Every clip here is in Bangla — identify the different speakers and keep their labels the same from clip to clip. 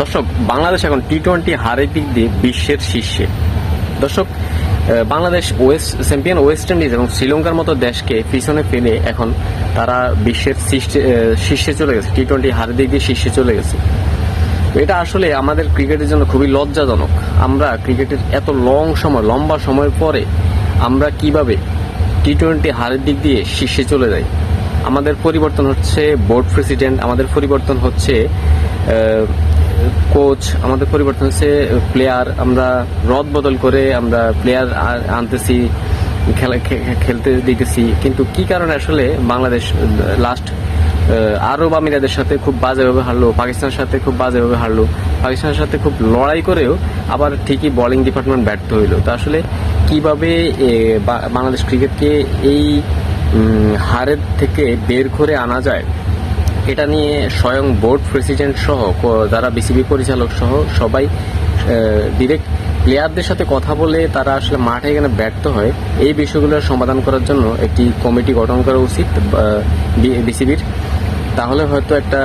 Speaker 1: দর্শক, বাংলাদেশ এখন টি-20 হারের দিক দিয়ে বিশ্বের শীর্ষে। দর্শক, বাংলাদেশ চ্যাম্পিয়ন ওয়েস্ট ইন্ডিজ এবং শ্রীলঙ্কার মতো দেশকে পিছনে ফেলে এখন তারা বিশ্বের শীর্ষে চলে গেছে, টি-20 হারের দিক দিয়ে শীর্ষে চলে গেছে। এটা আসলে আমাদের ক্রিকেটের জন্য খুবই লজ্জাজনক। আমরা ক্রিকেটের এত লম্বা সময় পরে আমরা কিভাবে টি-20 হারের দিক দিয়ে শীর্ষে চলে যাই। আমাদের পরিবর্তন হচ্ছে বোর্ড প্রেসিডেন্ট, আমাদের পরিবর্তন হচ্ছে কোচ, আমাদের পরিবর্তন হচ্ছে প্লেয়ার। আমরা রদ বদল করে আমরা প্লেয়ার আনতেছি, খেলতে দিতেছি, কিন্তু কি কারণে আসলে বাংলাদেশ লাস্ট আরব আমিরাদের সাথে খুব বাজেভাবে হারলো, পাকিস্তানের সাথে খুব বাজেভাবে হারলো, পাকিস্তানের সাথে খুব লড়াই করেও আবার ঠিকই বোলিং ডিপার্টমেন্ট ব্যর্থ হইলো। তো আসলে কিভাবে বাংলাদেশ ক্রিকেটকে এই হারের থেকে বের করে আনা যায়, এটা নিয়ে স্বয়ং বোর্ড প্রেসিডেন্ট সহ যারা বিসিবি পরিচালক সহ সবাই ডিরেক্ট প্লেয়ারদের সাথে কথা বলে তারা আসলে মাঠে এখানে ব্যর্থ হয়, এই বিষয়গুলোর সমাধান করার জন্য একটি কমিটি গঠন করা উচিত বিসিবির। তাহলে হয়তো একটা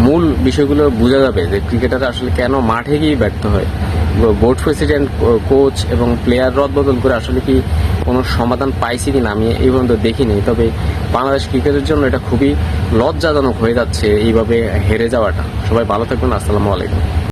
Speaker 1: মূল বিষয়গুলো বোঝা যাবে যে ক্রিকেটাররা আসলে কেন মাঠে গিয়ে ব্যর্থ হয়। বোর্ড প্রেসিডেন্ট, কোচ এবং প্লেয়ার রদবদল করে আসলে কি কোনো সমাধান পাইছি কিনা আমি এই পর্যন্ত দেখিনি। তবে বাংলাদেশ ক্রিকেটের জন্য এটা খুবই লজ্জাজনক হয়ে যাচ্ছে এইভাবে হেরে যাওয়াটা। সবাই ভালো থাকবেন, আসসালামু আলাইকুম।